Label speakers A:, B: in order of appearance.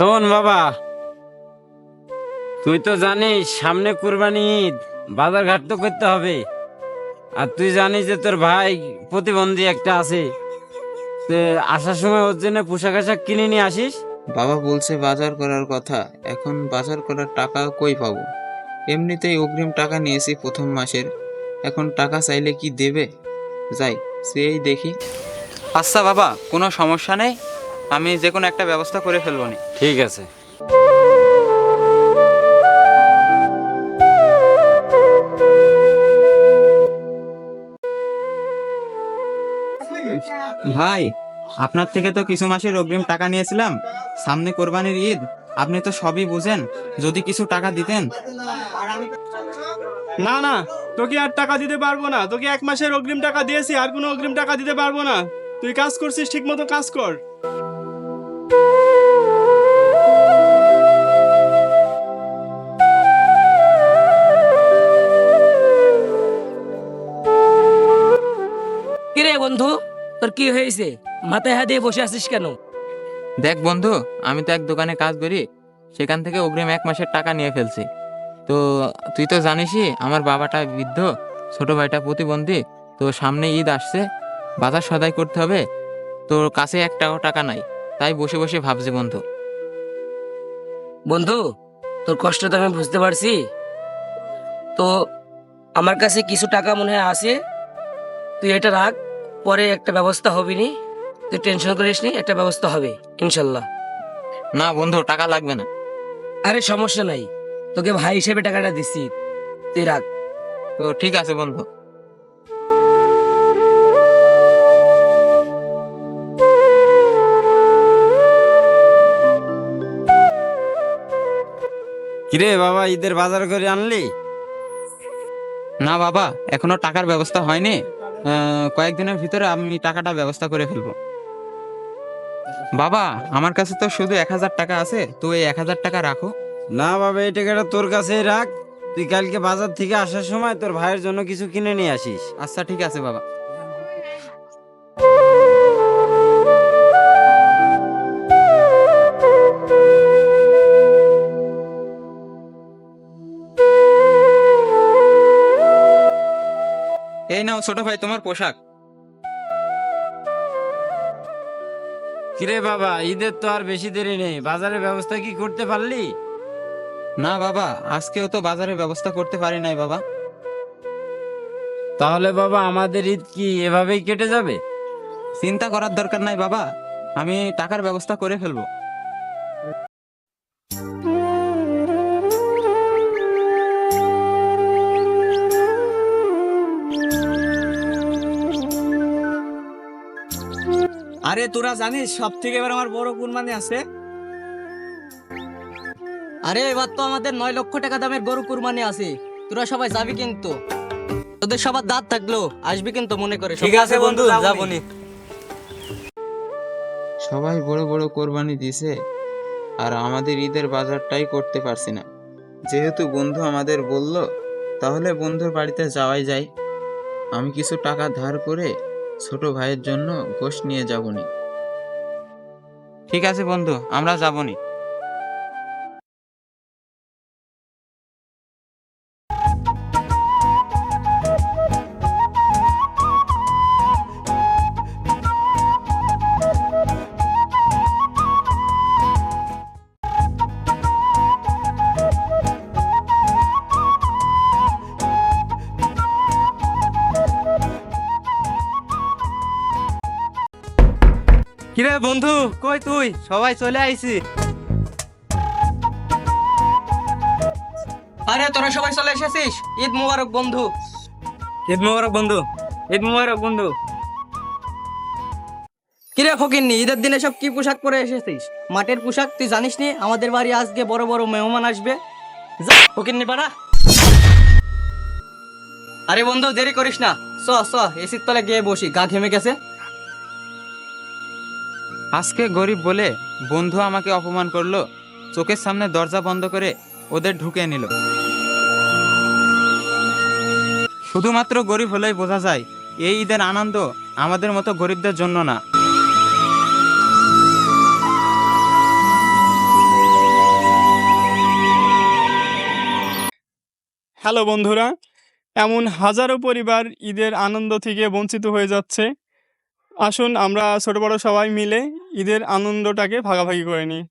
A: শোন বাবা, তুই তো জানিস সামনে কুরবানি ঈদ, বাজার ঘাট তো করতে হবে। আর তুই জানিস যে তোর ভাই প্রতিবন্ধী একটা আছে। তো আসার সময় ওর জন্য পোশাক আশাক কিনে নিয়ে আসিস।
B: বাবা বলছে বাজার করার কথা, এখন বাজার করার টাকা কই পাবো? এমনিতেই অগ্রিম টাকা নিয়েছি প্রথম মাসের, এখন টাকা চাইলে কি দেবে? যাই, সেই দেখি। আচ্ছা বাবা, কোনো সমস্যা নেই, আমি যে কোনো একটা ব্যবস্থা করে ফেলবো নি।
A: ঠিক আছে।
B: ভাই, আপনার থেকে তো কিছু মাসের অগ্রিম টাকা নিয়েছিলাম, সামনে কোরবানির ঈদ, আপনি তো সবই বুঝেন, যদি কিছু টাকা দিতেন।
C: না না, তোকে আর টাকা দিতে পারবো না। তোকে 1 মাসের অগ্রিম টাকা দিয়েছি, আর কোনো অগ্রিম টাকা দিতে পারবো না। তুই কাজ করছিস, ঠিক মতো কাজ কর।
D: কিরে বন্ধু, তোর কি হয়েছে? মাথায় হাত দিয়ে বসে আছিস কেন?
B: দেখ বন্ধু, আমি তো এক দোকানে কাজ করি, সেখান থেকে অগ্রিম 1 মাসের টাকা নিয়ে ফেলছি। তো তুই তো জানিসই আমার বাবাটা বৃদ্ধ, ছোট ভাইটা প্রতিবন্ধী। তো সামনে ঈদ আসছে, বাজার সদাই করতে হবে, তোর কাছে 1 টাকাও টাকা নাই, তাই বসে বসে ভাবছি বন্ধু।
D: বন্ধু, তোর কষ্ট তো আমি বুঝতে পারছি। তো আমার কাছে কিছু টাকা মনে হয় আছে, তুই এটা রাখ, পরে একটা ব্যবস্থা হবে নি। তুই টেনশন করিস নি, একটা ব্যবস্থা হবে ইনশাল্লাহ।
B: না বন্ধু, টাকা লাগবে না।
D: আরে সমস্যা নাই, তোকে ভাই হিসেবে টাকাটা দিচ্ছি, তুই রাখ।
B: তো ঠিক আছে বন্ধু।
A: কিরে বাবা, ঈদের বাজার করে আনলি?
B: না বাবা, এখনো টাকার ব্যবস্থা হয়নি, কয়েকদিনের ভিতরে আমি টাকাটা ব্যবস্থা করে ফেলবো। বাবা, আমার কাছে তো শুধু 1000 টাকা আছে, তো এই 1000 টাকা রাখো।
A: না বাবা, এই টাকাটা তোর কাছেই রাখ। তুই কালকে বাজার থেকে আসার সময় তোর ভাইয়ের জন্য কিছু কিনে নিয়ে আসিস।
B: আচ্ছা ঠিক আছে বাবা। এই নাও ছোট ভাই, তোমার পোশাক।
A: কিরে বাবা, ঈদের তো আর বেশি দেরি নেই, বাজারের ব্যবস্থা কি করতে পারলি?
B: না বাবা, আজকেও তো বাজারের ব্যবস্থা করতে পারি নাই বাবা।
A: তাহলে বাবা আমাদের ঈদ কি এভাবেই কেটে যাবে?
B: চিন্তা করার দরকার নাই বাবা, আমি টাকার ব্যবস্থা করে ফেলবো।
E: আরে তোরা জানিস সব থেকে এবার আমার বড় কুরবানি আছে। আরে এবার তো আমাদের 9 লক্ষ টাকা দামের গরু কুরবানি আছে। তোরা সবাই যাবি কিন্তু, তোদের সবার দাঁত থাকলো আসবি কিন্তু, মনে করে। ঠিক আছে বন্ধু, যাবনি।
B: সবাই বড় বড় কোরবানি দিছে, আর আমাদের ঈদের বাজারটাই করতে পারছি না। যেহেতু বন্ধু আমাদের বলল, তাহলে বন্ধুর বাড়িতে যাওয়াই যায়। আমি কিছু টাকা ধার করে ছোট ভাইয়ের জন্য গোশ নিয়ে যাবনি। ঠিক আছে বন্ধু, আমরা যাবনি।
E: কিরে বন্ধু, কই তুই? সবাই চলে আইছি। আরে তোরা সবাই চলে এসেছিস, ঈদ মুবারক বন্ধু। ঈদ মুবারক বন্ধু, ঈদ মুবারক বন্ধু। কিরে ফকিন্নি, ঈদের দিনে সব কি পোশাক পরে এসেছিস? মাটির পোশাক? তুই জানিস নি আমাদের বাড়ি আজকে বড় বড় মেহমান আসবে? যা ফকিন্নি পাড়া। আরে বন্ধু, দেরি করিস না, চ চ এসির তলে গিয়ে বসি, গা ঘেমে গেছে।
B: আজকে গরিব বলে বন্ধু আমাকে অপমান করলো, চোখের সামনে দরজা বন্ধ করে ওদের ঢুকে নিল। শুধুমাত্র গরিব হলেই বোঝা যায় এই ঈদের আনন্দ আমাদের মতো গরিবদের জন্য না।
C: হ্যালো বন্ধুরা, এমন হাজারো পরিবার ঈদের আনন্দ থেকে বঞ্চিত হয়ে যাচ্ছে। আসুন আমরা ছোট বড় সবাই মিলে ঈদের আনন্দটাকে ভাগাভাগি করে নিই।